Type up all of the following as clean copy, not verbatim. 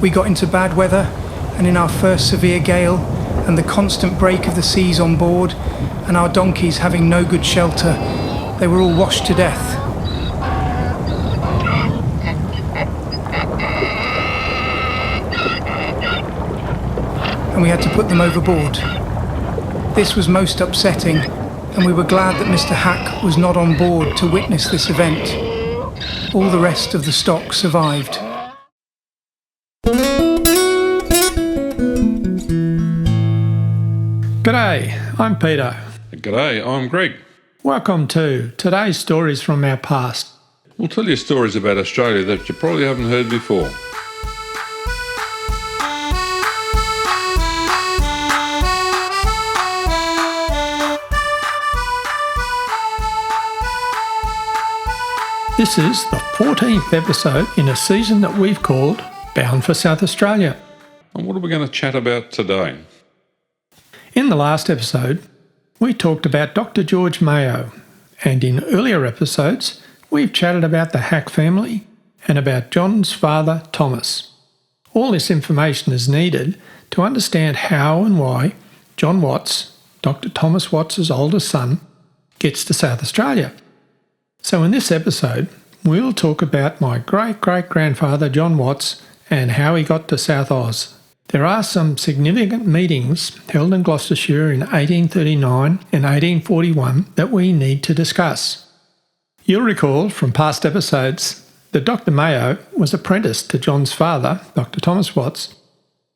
We got into bad weather, and in our first severe gale, and the constant break of the seas on board, and our donkeys having no good shelter, they were all washed to death. And we had to put them overboard. This was most upsetting, and we were glad that Mr. Hack was not on board to witness this event. All the rest of the stock survived. G'day, I'm Peter. G'day, I'm Greg. Welcome to today's stories from our past. We'll tell you stories about Australia that you probably haven't heard before. This is the 14th episode in a season that we've called Bound for South Australia. And what are we going to chat about today? In the last episode, we talked about Dr. George Mayo, and in earlier episodes, we've chatted about the Hack family and about John's father, Thomas. All this information is needed to understand how and why John Watts, Dr. Thomas Watts's oldest son, gets to South Australia. So in this episode, we'll talk about my great-great-grandfather John Watts and how he got to South Oz. There are some significant meetings held in Gloucestershire in 1839 and 1841 that we need to discuss. You'll recall from past episodes that Dr. Mayo was apprenticed to John's father, Dr. Thomas Watts,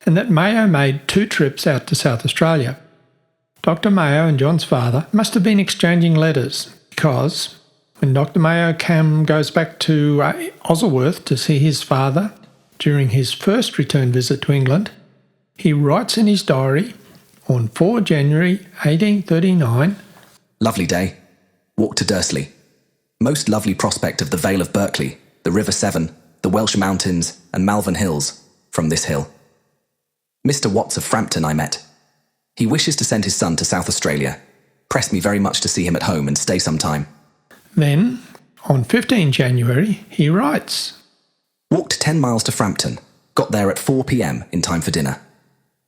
and that Mayo made 2 trips out to South Australia. Dr. Mayo and John's father must have been exchanging letters because when Dr. Mayo goes back to Osleworth to see his father during his first return visit to England, he writes in his diary on 4 January 1839, "Lovely day. Walk to Dursley. Most lovely prospect of the Vale of Berkeley, the River Severn, the Welsh Mountains and Malvern Hills, from this hill. Mr. Watts of Frampton I met. He wishes to send his son to South Australia. Pressed me very much to see him at home and stay some time." Then, on 15 January, he writes, "Walked 10 miles to Frampton. Got there at 4 p.m. in time for dinner.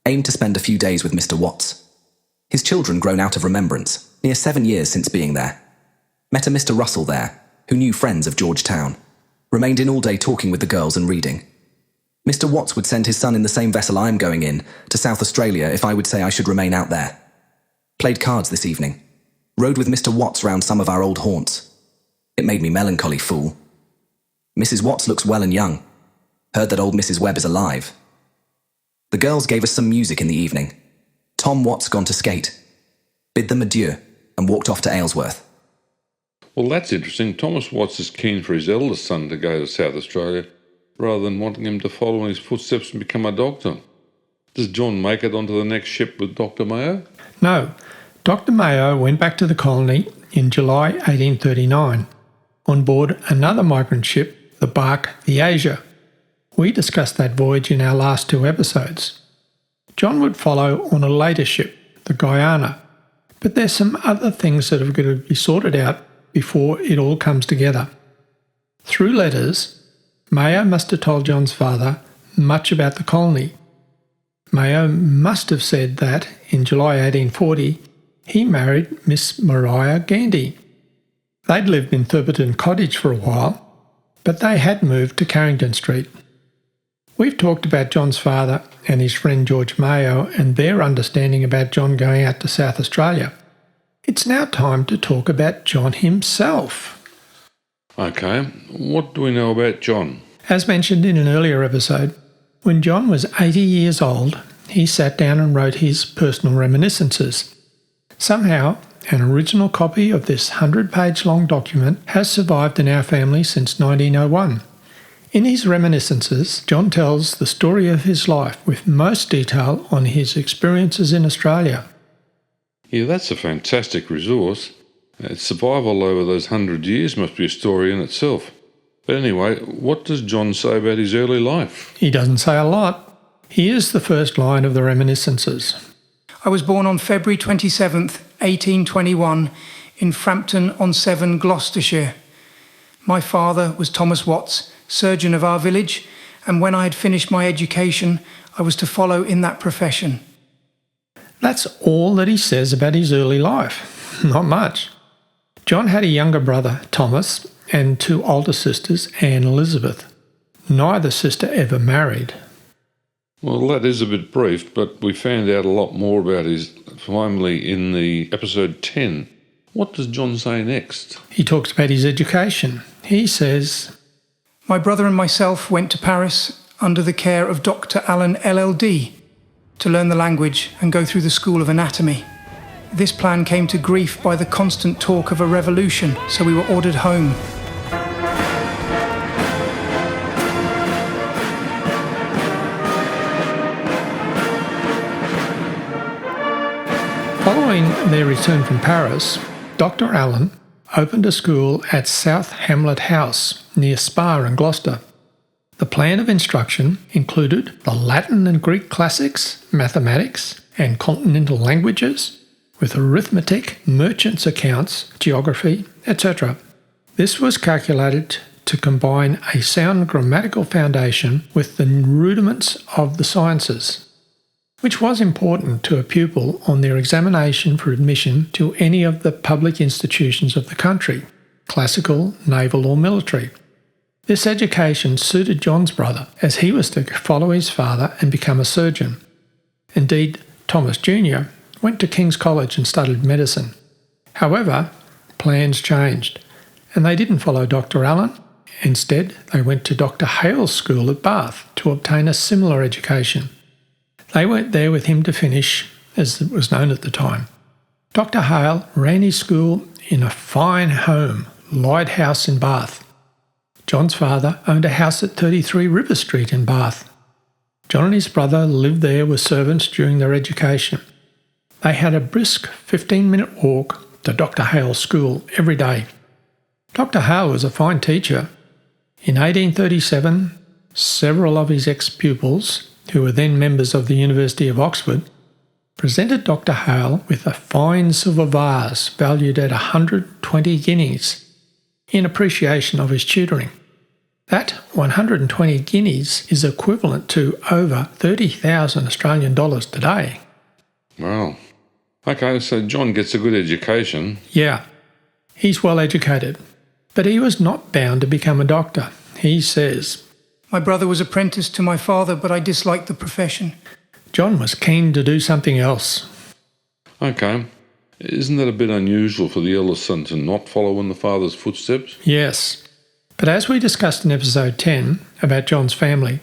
Aimed to spend a few days with Mr. Watts. His children grown out of remembrance, near 7 years since being there. Met a Mr. Russell there, who knew friends of Georgetown. Remained in all day talking with the girls and reading. Mr. Watts would send his son in the same vessel I am going in, to South Australia if I would say I should remain out there. Played cards this evening. Rode with Mr. Watts round some of our old haunts. It made me melancholy, fool. Mrs. Watts looks well and young. Heard that old Mrs. Webb is alive. The girls gave us some music in the evening. Tom Watts gone to skate. Bid them adieu and walked off to Aylesworth." Well, that's interesting. Thomas Watts is keen for his eldest son to go to South Australia rather than wanting him to follow in his footsteps and become a doctor. Does John make it onto the next ship with Dr. Mayo? No, Dr. Mayo went back to the colony in July 1839 on board another migrant ship, the barque the Asia. We discussed that voyage in our last 2 episodes. John would follow on a later ship, the Guiana, but there's some other things that have got to be sorted out before it all comes together. Through letters, Mayo must have told John's father much about the colony. Mayo must have said that in July 1840 he married Miss Maria Gandy. They'd lived in Thurberton Cottage for a while, but they had moved to Carrington Street. We've talked about John's father and his friend George Mayo and their understanding about John going out to South Australia. It's now time to talk about John himself. Okay, what do we know about John? As mentioned in an earlier episode, when John was 80 years old, he sat down and wrote his personal reminiscences. Somehow, an original copy of this 100-page long document has survived in our family since 1901. In his reminiscences, John tells the story of his life with most detail on his experiences in Australia. Yeah, that's a fantastic resource. Its survival over those 100 years must be a story in itself. But anyway, what does John say about his early life? He doesn't say a lot. Here's the first line of the reminiscences. I was born on February 27th, 1821, in Frampton-on-Severn, Gloucestershire. My father was Thomas Watts, surgeon of our village, and when I had finished my education, I was to follow in that profession. That's all that he says about his early life. Not much. John had a younger brother, Thomas, and two older sisters, Anne and Elizabeth. Neither sister ever married. Well, that is a bit brief, but we found out a lot more about his family in the episode 10. What does John say next? He talks about his education. He says, My brother and myself went to Paris under the care of Dr. Allen LLD to learn the language and go through the School of Anatomy. This plan came to grief by the constant talk of a revolution, so we were ordered home. Following their return from Paris, Dr. Allen opened a school at South Hamlet House near Spa in Gloucester. The plan of instruction included the Latin and Greek classics, mathematics and continental languages, with arithmetic, merchants' accounts, geography, etc. This was calculated to combine a sound grammatical foundation with the rudiments of the sciences, which was important to a pupil on their examination for admission to any of the public institutions of the country, classical, naval or military. This education suited John's brother, as he was to follow his father and become a surgeon. Indeed, Thomas Jr. went to King's College and studied medicine. However, plans changed, and they didn't follow Dr. Allen. Instead, they went to Dr. Hale's school at Bath to obtain a similar education. They went there with him to finish, as it was known at the time. Dr. Hale ran his school in a fine home, Lloyd House in Bath. John's father owned a house at 33 River Street in Bath. John and his brother lived there with servants during their education. They had a brisk 15-minute walk to Dr. Hale's school every day. Dr. Hale was a fine teacher. In 1837, several of his ex-pupils, who were then members of the University of Oxford, presented Dr. Hale with a fine silver vase valued at 120 guineas in appreciation of his tutoring. That 120 guineas is equivalent to over 30,000 Australian dollars today. Wow. Okay, so John gets a good education. Yeah, he's well educated, but he was not bound to become a doctor. He says, My brother was apprenticed to my father, but I disliked the profession. John was keen to do something else. Okay. Isn't that a bit unusual for the eldest son to not follow in the father's footsteps? Yes, but as we discussed in episode 10 about John's family,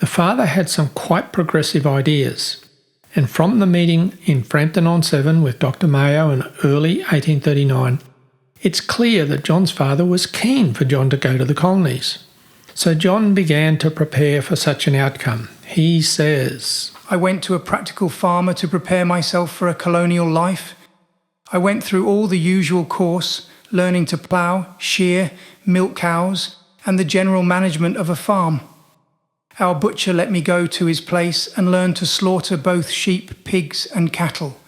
the father had some quite progressive ideas. And from the meeting in Frampton-on-Severn with Dr. Mayo in early 1839, it's clear that John's father was keen for John to go to the colonies. So John began to prepare for such an outcome. He says, I went to a practical farmer to prepare myself for a colonial life. I went through all the usual course, learning to plough, shear, milk cows, and the general management of a farm. Our butcher let me go to his place and learn to slaughter both sheep, pigs, and cattle.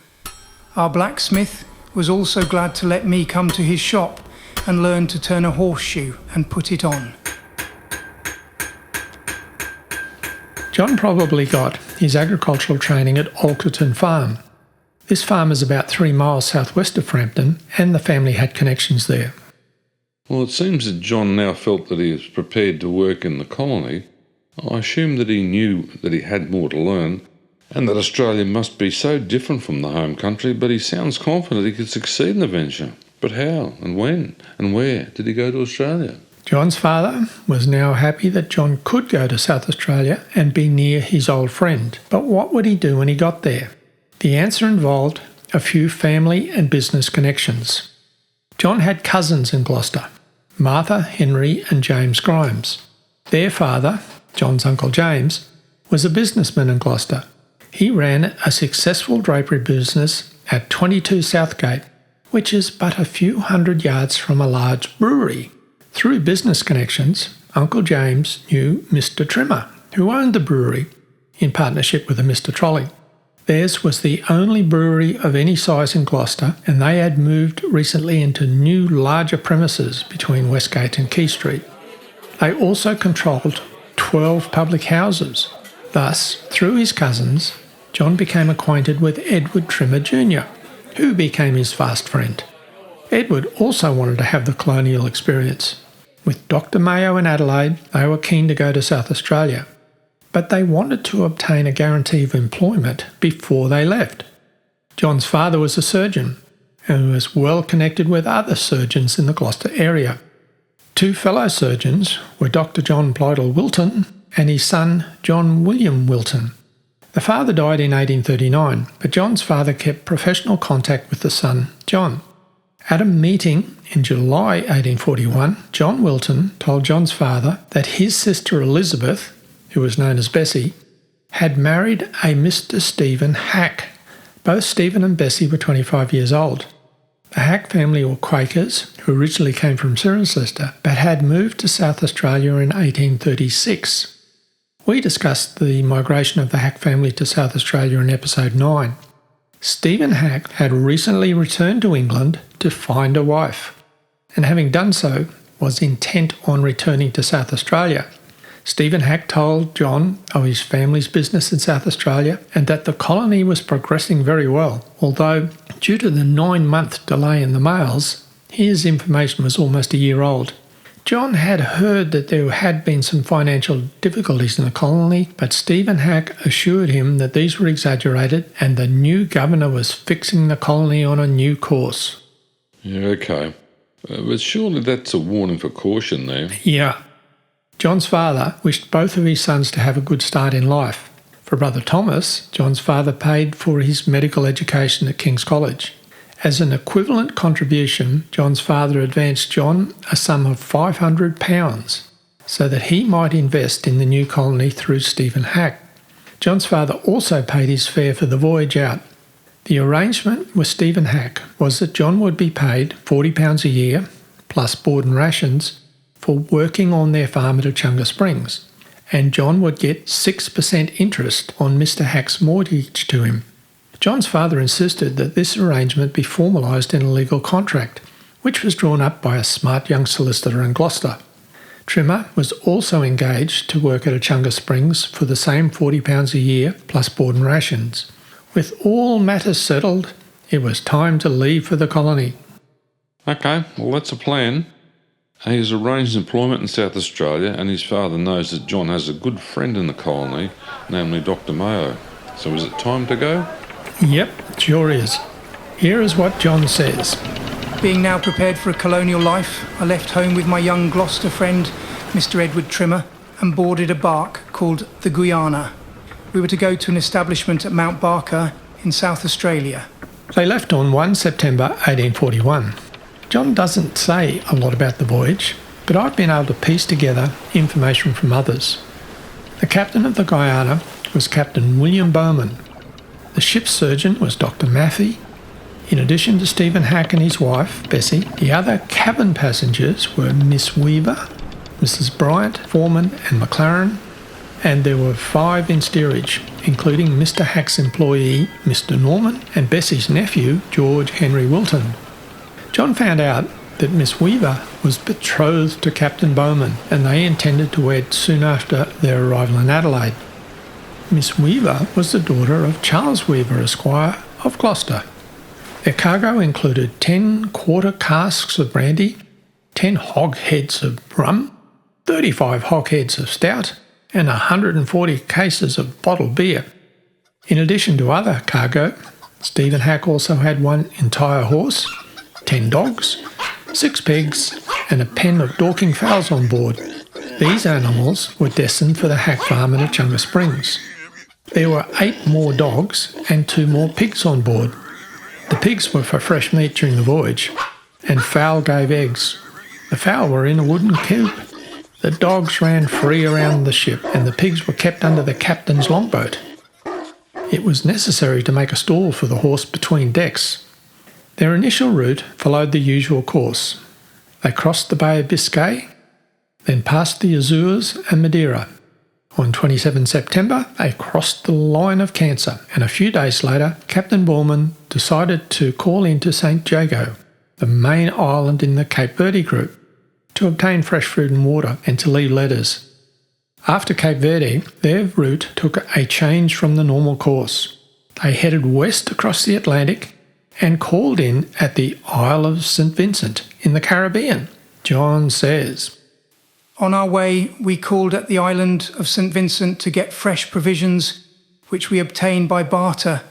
Our blacksmith was also glad to let me come to his shop and learn to turn a horseshoe and put it on. John probably got his agricultural training at Alkerton Farm. This farm is about 3 miles southwest of Frampton, and the family had connections there. Well, it seems that John now felt that he was prepared to work in the colony. I assume that he knew that he had more to learn, and that Australia must be so different from the home country, but he sounds confident he could succeed in the venture. But how, and when, and where did he go to Australia? John's father was now happy that John could go to South Australia and be near his old friend. But what would he do when he got there? The answer involved a few family and business connections. John had cousins in Gloucester, Martha, Henry and James Grimes. Their father, John's Uncle James, was a businessman in Gloucester. He ran a successful drapery business at 22 Southgate, which is but a few hundred yards from a large brewery. Through business connections, Uncle James knew Mr. Trimmer, who owned the brewery, in partnership with a Mr. Trolley. Theirs was the only brewery of any size in Gloucester, and they had moved recently into new, larger premises between Westgate and Quay Street. They also controlled 12 public houses. Thus, through his cousins, John became acquainted with Edward Trimmer Jr., who became his fast friend. Edward also wanted to have the colonial experience. With Dr. Mayo in Adelaide, they were keen to go to South Australia, but they wanted to obtain a guarantee of employment before they left. John's father was a surgeon and was well connected with other surgeons in the Gloucester area. Two fellow surgeons were Dr. John Blydell Wilton and his son John William Wilton. The father died in 1839, but John's father kept professional contact with the son, John. At a meeting in July 1841, John Wilton told John's father that his sister Elizabeth, who was known as Bessie, had married a Mr. Stephen Hack. Both Stephen and Bessie were 25 years old. The Hack family were Quakers who originally came from Cirencester but had moved to South Australia in 1836. We discussed the migration of the Hack family to South Australia in episode 9. Stephen Hack had recently returned to England to find a wife, and having done so, was intent on returning to South Australia. Stephen Hack told John of his family's business in South Australia and that the colony was progressing very well, although due to the 9-month delay in the mails, his information was almost a year old. John had heard that there had been some financial difficulties in the colony, but Stephen Hack assured him that these were exaggerated and the new governor was fixing the colony on a new course. Yeah, okay. But surely that's a warning for caution there. Yeah. John's father wished both of his sons to have a good start in life. For brother Thomas, John's father paid for his medical education at King's College. As an equivalent contribution, John's father advanced John a sum of £500 so that he might invest in the new colony through Stephen Hack. John's father also paid his fare for the voyage out. The arrangement with Stephen Hack was that John would be paid £40 a year, plus board and rations, for working on their farm at Echunga Springs, and John would get 6% interest on Mr. Hack's mortgage to him. John's father insisted that this arrangement be formalised in a legal contract, which was drawn up by a smart young solicitor in Gloucester. Trimmer was also engaged to work at Echunga Springs for the same £40 a year plus board and rations. With all matters settled, it was time to leave for the colony. Okay, well that's a plan. He has arranged employment in South Australia and his father knows that John has a good friend in the colony, namely Dr. Mayo. So is it time to go? Yep, sure is. Here is what John says. Being now prepared for a colonial life, I left home with my young Gloucester friend, Mr. Edward Trimmer, and boarded a barque called the Guiana. We were to go to an establishment at Mount Barker in South Australia. They left on 1 September 1841. John doesn't say a lot about the voyage, but I've been able to piece together information from others. The captain of the Guiana was Captain William Bowman. The ship's surgeon was Dr. Maffey. In addition to Stephen Hack and his wife, Bessie, the other cabin passengers were Miss Weaver, Mrs. Bryant, Foreman and McLaren, and there were 5 in steerage, including Mr. Hack's employee, Mr. Norman, and Bessie's nephew, George Henry Wilton. John found out that Miss Weaver was betrothed to Captain Bowman, and they intended to wed soon after their arrival in Adelaide. Miss Weaver was the daughter of Charles Weaver, Esquire, of Gloucester. Their cargo included 10 quarter casks of brandy, 10 hogsheads of rum, 35 hogsheads of stout, and 140 cases of bottled beer. In addition to other cargo, Stephen Hack also had 1 entire horse, 10 dogs, 6 pigs, and a pen of Dorking fowls on board. These animals were destined for the Hack farm at Echunga Springs. There were 8 more dogs and 2 more pigs on board. The pigs were for fresh meat during the voyage, and fowl gave eggs. The fowl were in a wooden coop. The dogs ran free around the ship, and the pigs were kept under the captain's longboat. It was necessary to make a stall for the horse between decks. Their initial route followed the usual course. They crossed the Bay of Biscay, then passed the Azores and Madeira. On 27 September, they crossed the line of Cancer, and a few days later, Captain Borman decided to call into St. Jago, the main island in the Cape Verde group, to obtain fresh food and water and to leave letters. After Cape Verde, their route took a change from the normal course. They headed west across the Atlantic and called in at the Isle of St. Vincent in the Caribbean. John says, On our way, we called at the island of St. Vincent to get fresh provisions, which we obtained by barter,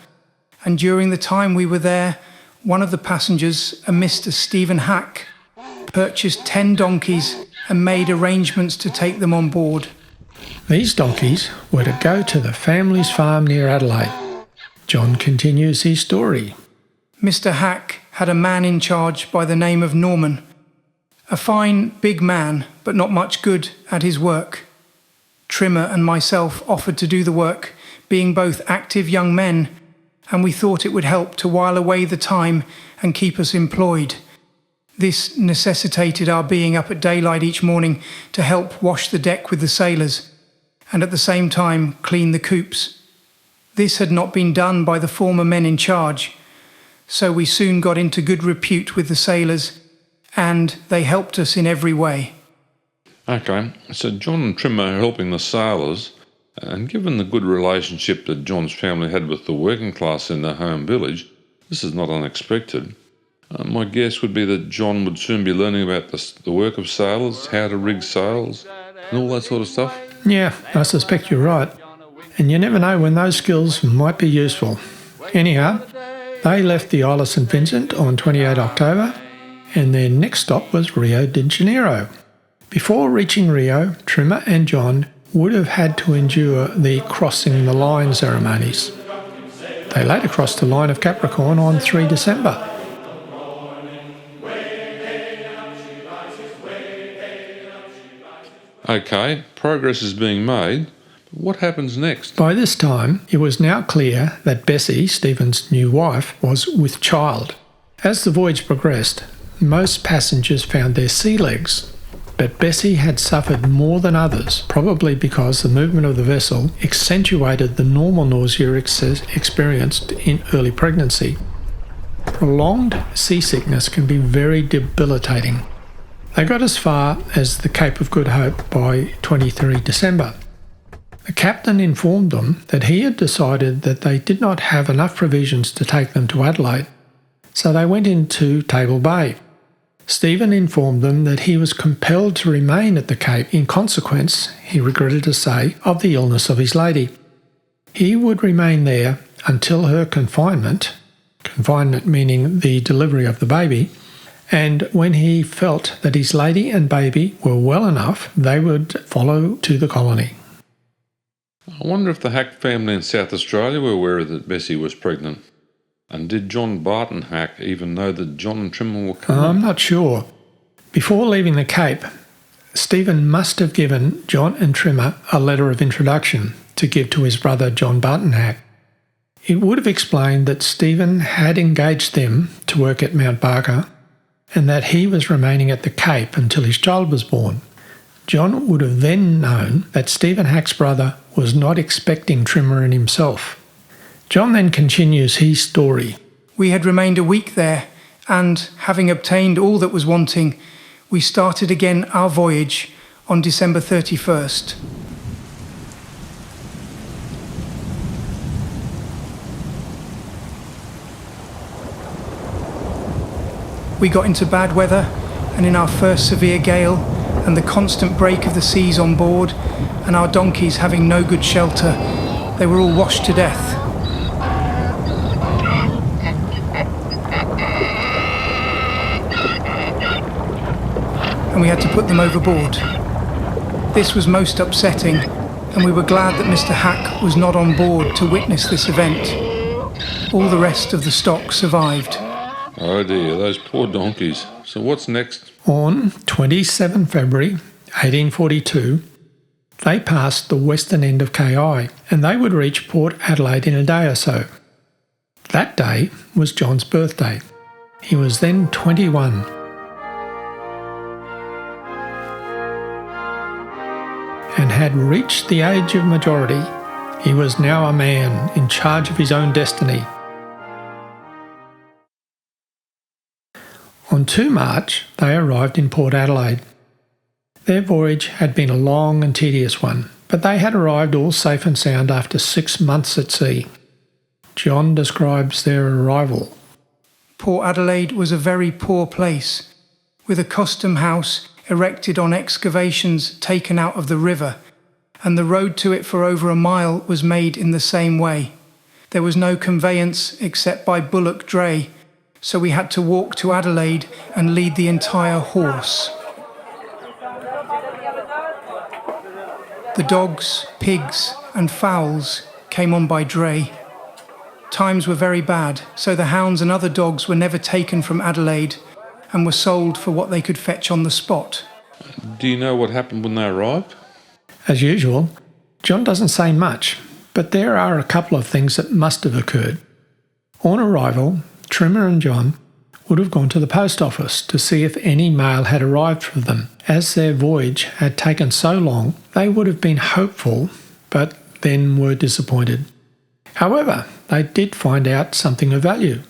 and during the time we were there, one of the passengers, a Mr. Stephen Hack, purchased 10 donkeys and made arrangements to take them on board. These donkeys were to go to the family's farm near Adelaide. John continues his story. Mr. Hack had a man in charge by the name of Norman, a fine, big man, but not much good at his work. Trimmer and myself offered to do the work, being both active young men, and we thought it would help to while away the time and keep us employed. This necessitated our being up at daylight each morning to help wash the deck with the sailors, and at the same time clean the coops. This had not been done by the former men in charge, so we soon got into good repute with the sailors, and they helped us in every way. Okay, so John and Trimmer are helping the sailors, and given the good relationship that John's family had with the working class in their home village, this is not unexpected. My guess would be that John would soon be learning about the work of sailors, how to rig sails, and all that sort of stuff. Yeah, I suspect you're right. And you never know when those skills might be useful. Anyhow, they left the Isle of St. Vincent on 28 October, and their next stop was Rio de Janeiro. Before reaching Rio, Trimmer and John would have had to endure the crossing the line ceremonies. They later crossed the line of Capricorn on 3 December. Okay, progress is being made. But what happens next? By this time, it was now clear that Bessie, Stephen's new wife, was with child. As the voyage progressed, most passengers found their sea legs, but Bessie had suffered more than others, probably because the movement of the vessel accentuated the normal nausea experienced in early pregnancy. Prolonged seasickness can be very debilitating. They got as far as the Cape of Good Hope by 23 December. The captain informed them that he had decided that they did not have enough provisions to take them to Adelaide, so they went into Table Bay. Stephen informed them that he was compelled to remain at the Cape in consequence, he regretted to say, of the illness of his lady. He would remain there until her confinement meaning the delivery of the baby, and when he felt that his lady and baby were well enough, they would follow to the colony. I wonder if the Hack family in South Australia were aware that Bessie was pregnant. And did John Barton Hack even know that John and Trimmer were coming? I'm not sure. Before leaving the Cape, Stephen must have given John and Trimmer a letter of introduction to give to his brother John Barton Hack. It would have explained that Stephen had engaged them to work at Mount Barker and that he was remaining at the Cape until his child was born. John would have then known that Stephen Hack's brother was not expecting Trimmer and himself. John then continues his story. We had remained a week there, and having obtained all that was wanting, we started again our voyage on December 31st. We got into bad weather, and in our first severe gale, and the constant break of the seas on board, and our donkeys having no good shelter, they were all washed to death. And we had to put them overboard. This was most upsetting, and we were glad that Mr. Hack was not on board to witness this event. All the rest of the stock survived. Oh dear, those poor donkeys. So what's next? On 27 February 1842, they passed the western end of KI, and they would reach Port Adelaide in a day or so. That day was John's birthday. He was then 21. And had reached the age of majority. He was now a man in charge of his own destiny. On 2 March, they arrived in Port Adelaide. Their voyage had been a long and tedious one, but they had arrived all safe and sound after 6 months at sea. John describes their arrival. Port Adelaide was a very poor place, with a custom house erected on excavations taken out of the river, and the road to it for over a mile was made in the same way. There was no conveyance except by bullock dray, so we had to walk to Adelaide and lead the entire horse. The dogs, pigs and fowls came on by dray. Times were very bad, so the hounds and other dogs were never taken from Adelaide and were sold for what they could fetch on the spot. Do you know what happened when they arrived? As usual, John doesn't say much, but there are a couple of things that must have occurred. On arrival, Trimmer and John would have gone to the post office to see if any mail had arrived for them. As their voyage had taken so long, they would have been hopeful, but then were disappointed. However, they did find out something of value.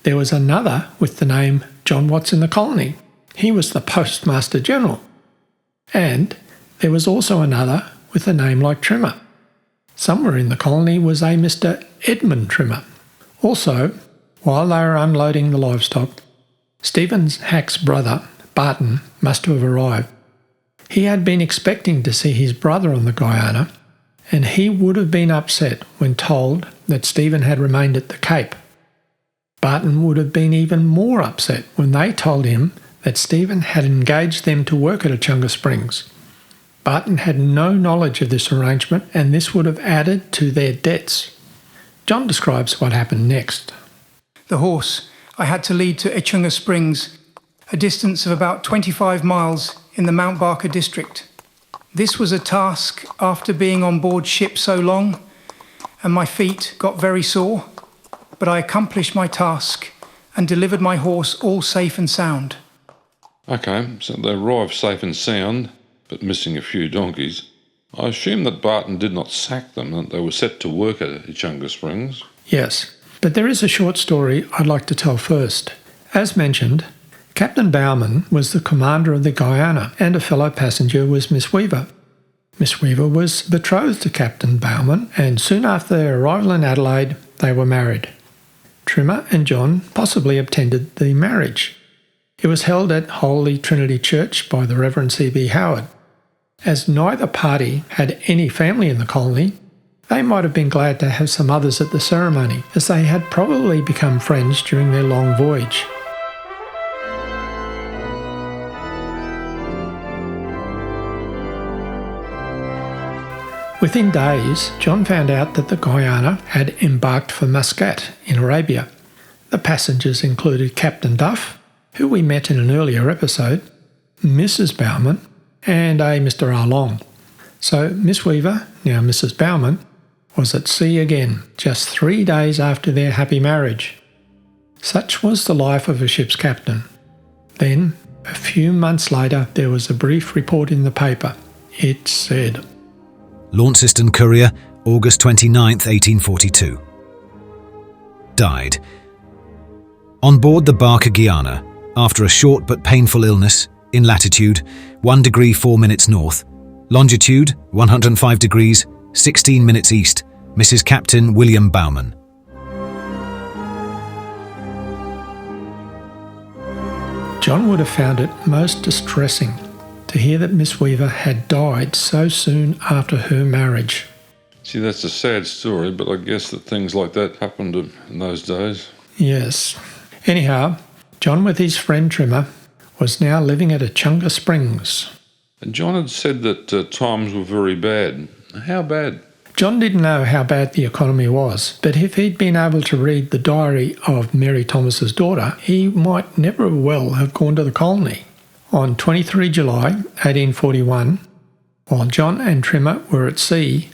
There was another with the name John Watts in the colony. He was the Postmaster General. And there was also another with a name like Trimmer. Somewhere in the colony was a Mr. Edmund Trimmer. Also, while they were unloading the livestock, Stephen Hack's brother, Barton, must have arrived. He had been expecting to see his brother on the Guiana, and he would have been upset when told that Stephen had remained at the Cape. Barton would have been even more upset when they told him that Stephen had engaged them to work at Echunga Springs. Barton had no knowledge of this arrangement, and this would have added to their debts. John describes what happened next. The horse I had to lead to Echunga Springs, a distance of about 25 miles in the Mount Barker district. This was a task after being on board ship so long, and my feet got very sore, but I accomplished my task and delivered my horse all safe and sound. Okay, so they arrived safe and sound, but missing a few donkeys. I assume that Barton did not sack them, and they were set to work at Echunga Springs. Yes, but there is a short story I'd like to tell first. As mentioned, Captain Bowman was the commander of the Guiana, and a fellow passenger was Miss Weaver. Miss Weaver was betrothed to Captain Bowman, and soon after their arrival in Adelaide, they were married. Trimmer and John possibly attended the marriage. It was held at Holy Trinity Church by the Reverend C.B. Howard. As neither party had any family in the colony, they might have been glad to have some others at the ceremony, as they had probably become friends during their long voyage. Within days, John found out that the Guiana had embarked for Muscat in Arabia. The passengers included Captain Duff, who we met in an earlier episode, Mrs. Bowman, and a Mr. Arlong. So Miss Weaver, now Mrs. Bowman, was at sea again, just 3 days after their happy marriage. Such was the life of a ship's captain. Then, a few months later, there was a brief report in the paper. It said, Launceston Courier, August 29th, 1842. Died. On board the Barker Guiana, after a short but painful illness, in latitude 1 degree 4 minutes north, longitude 105 degrees 16 minutes east, Mrs. Captain William Bowman. John would have found it most distressing to hear that Miss Weaver had died so soon after her marriage. See, that's a sad story, but I guess that things like that happened in those days. Yes. Anyhow, John with his friend Trimmer was now living at Echunga Springs. And John had said that times were very bad. How bad? John didn't know how bad the economy was, but if he'd been able to read the diary of Mary Thomas's daughter, he might never well have gone to the colony. On 23 July 1841, while John and Trimmer were at sea,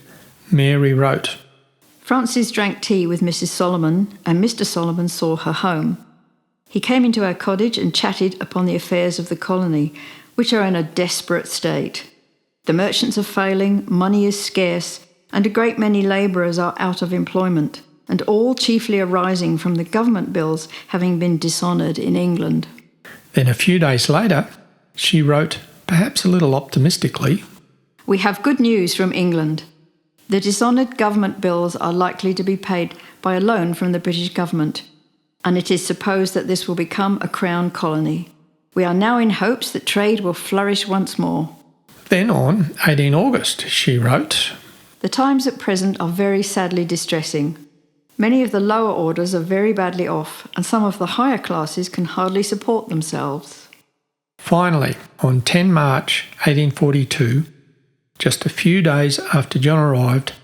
Mary wrote, Frances drank tea with Mrs. Solomon, and Mr. Solomon saw her home. He came into our cottage and chatted upon the affairs of the colony, which are in a desperate state. The merchants are failing, money is scarce, and a great many labourers are out of employment, and all chiefly arising from the government bills having been dishonoured in England. Then a few days later, she wrote, perhaps a little optimistically, We have good news from England. The dishonoured government bills are likely to be paid by a loan from the British government, and it is supposed that this will become a Crown colony. We are now in hopes that trade will flourish once more. Then on 18 August, she wrote, The times at present are very sadly distressing. Many of the lower orders are very badly off, and some of the higher classes can hardly support themselves. Finally, on 10 March 1842, just a few days after John arrived,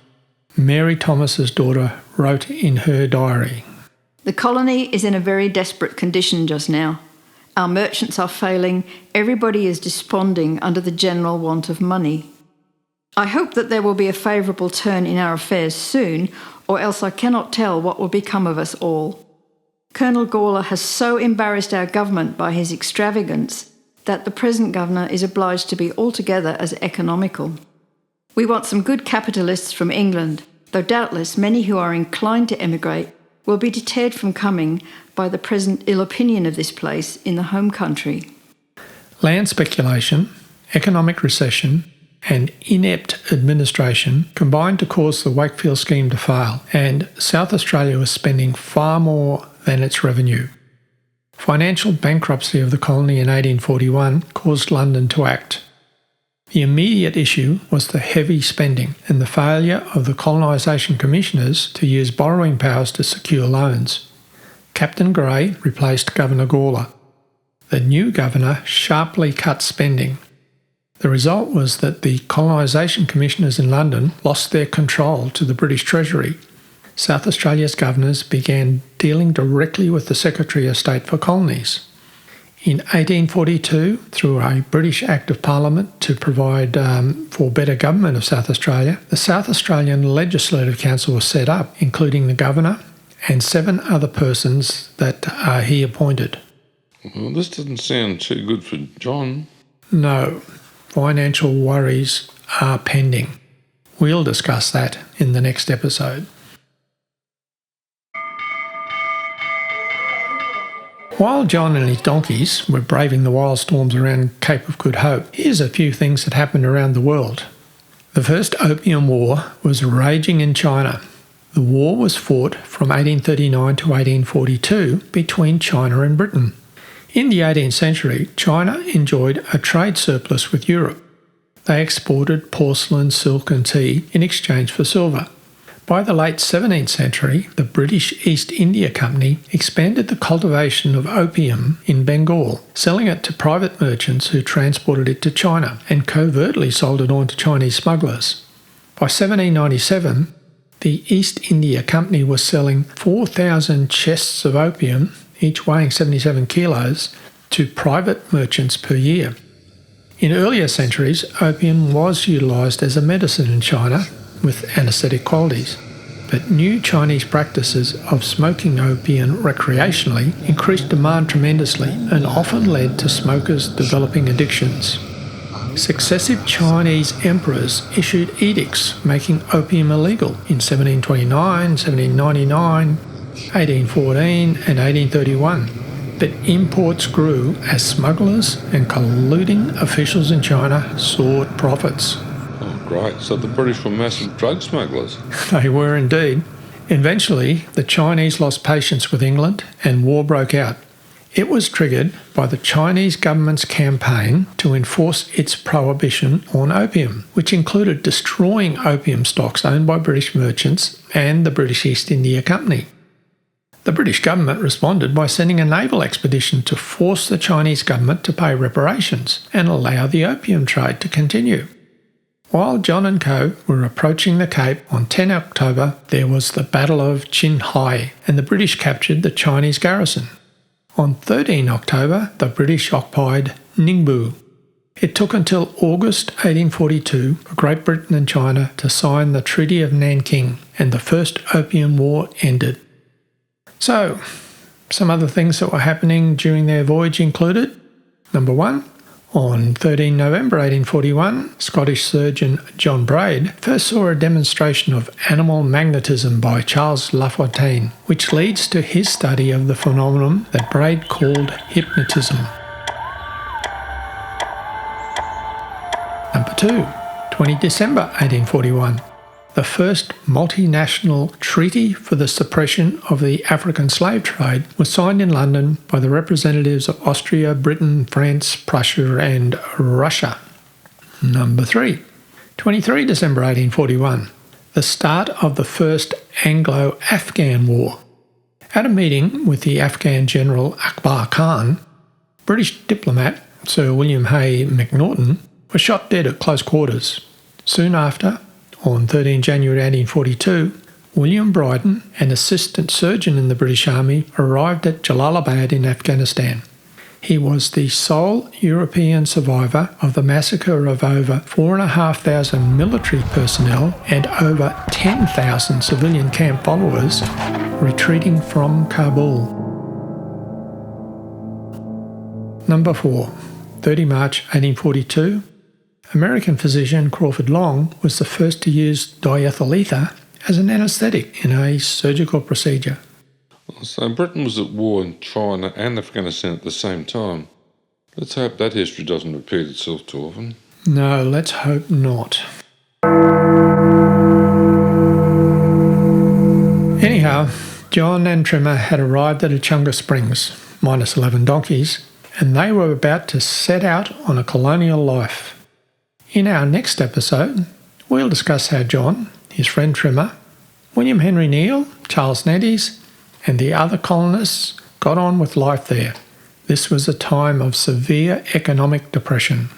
Mary Thomas's daughter wrote in her diary, The colony is in a very desperate condition just now. Our merchants are failing, everybody is desponding under the general want of money. I hope that there will be a favourable turn in our affairs soon, or else I cannot tell what will become of us all. Colonel Gawler has so embarrassed our government by his extravagance that the present governor is obliged to be altogether as economical. We want some good capitalists from England, though doubtless many who are inclined to emigrate will be deterred from coming by the present ill opinion of this place in the home country. Land speculation, economic recession, and inept administration combined to cause the Wakefield scheme to fail, and South Australia was spending far more than its revenue. Financial bankruptcy of the colony in 1841 caused London to act. The immediate issue was the heavy spending and the failure of the colonisation commissioners to use borrowing powers to secure loans. Captain Grey replaced Governor Gawler. The new governor sharply cut spending. The result was that the colonisation commissioners in London lost their control to the British Treasury. South Australia's governors began dealing directly with the Secretary of State for Colonies. In 1842, through a British Act of Parliament to provide for better government of South Australia, the South Australian Legislative Council was set up, including the Governor and 7 other persons that he appointed. Well, this doesn't sound too good for John. No, financial worries are pending. We'll discuss that in the next episode. While John and his donkeys were braving the wild storms around Cape of Good Hope, here's a few things that happened around the world. The First Opium War was raging in China. The war was fought from 1839 to 1842 between China and Britain. In the 18th century, China enjoyed a trade surplus with Europe. They exported porcelain, silk and tea in exchange for silver. By the late 17th century, the British East India Company expanded the cultivation of opium in Bengal, selling it to private merchants who transported it to China and covertly sold it on to Chinese smugglers. By 1797, the East India Company was selling 4,000 chests of opium, each weighing 77 kilos, to private merchants per year. In earlier centuries, opium was utilised as a medicine in China with anaesthetic qualities, but new Chinese practices of smoking opium recreationally increased demand tremendously and often led to smokers developing addictions. Successive Chinese emperors issued edicts making opium illegal in 1729, 1799, 1814 and 1831, but imports grew as smugglers and colluding officials in China sought profits. Oh, great. So the British were massive drug smugglers. They were indeed. Eventually, the Chinese lost patience with England and war broke out. It was triggered by the Chinese government's campaign to enforce its prohibition on opium, which included destroying opium stocks owned by British merchants and the British East India Company. The British government responded by sending a naval expedition to force the Chinese government to pay reparations and allow the opium trade to continue. While John and co. were approaching the Cape on 10 October, there was the Battle of Qinghai, and the British captured the Chinese garrison. On 13 October, the British occupied Ningbo. It took until August 1842 for Great Britain and China to sign the Treaty of Nanking, and the First Opium War ended. So, some other things that were happening during their voyage included: number 1, on 13 November 1841, Scottish surgeon John Braid first saw a demonstration of animal magnetism by Charles Lafontaine, which leads to his study of the phenomenon that Braid called hypnotism. Number 2, 20 December 1841. The first multinational treaty for the suppression of the African slave trade was signed in London by the representatives of Austria, Britain, France, Prussia and Russia. Number 3. 23 December 1841. The start of the First Anglo-Afghan War. At a meeting with the Afghan General Akbar Khan, British diplomat Sir William Hay Macnaghten was shot dead at close quarters. Soon after, on 13 January 1842, William Bryden, an assistant surgeon in the British Army, arrived at Jalalabad in Afghanistan. He was the sole European survivor of the massacre of over 4,500 military personnel and over 10,000 civilian camp followers retreating from Kabul. Number 4. 30 March 1842. American physician Crawford Long was the first to use diethyl ether as an anaesthetic in a surgical procedure. So Britain was at war in China and Afghanistan at the same time. Let's hope that history doesn't repeat itself too often. No, let's hope not. Anyhow, John and Trimmer had arrived at Echunga Springs, minus 11 donkeys, and they were about to set out on a colonial life. In our next episode, we'll discuss how John, his friend Trimmer, William Henry Neale, Charles Neddes, and the other colonists got on with life there. This was a time of severe economic depression.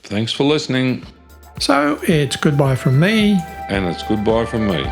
Thanks for listening. So it's goodbye from me. And it's goodbye from me.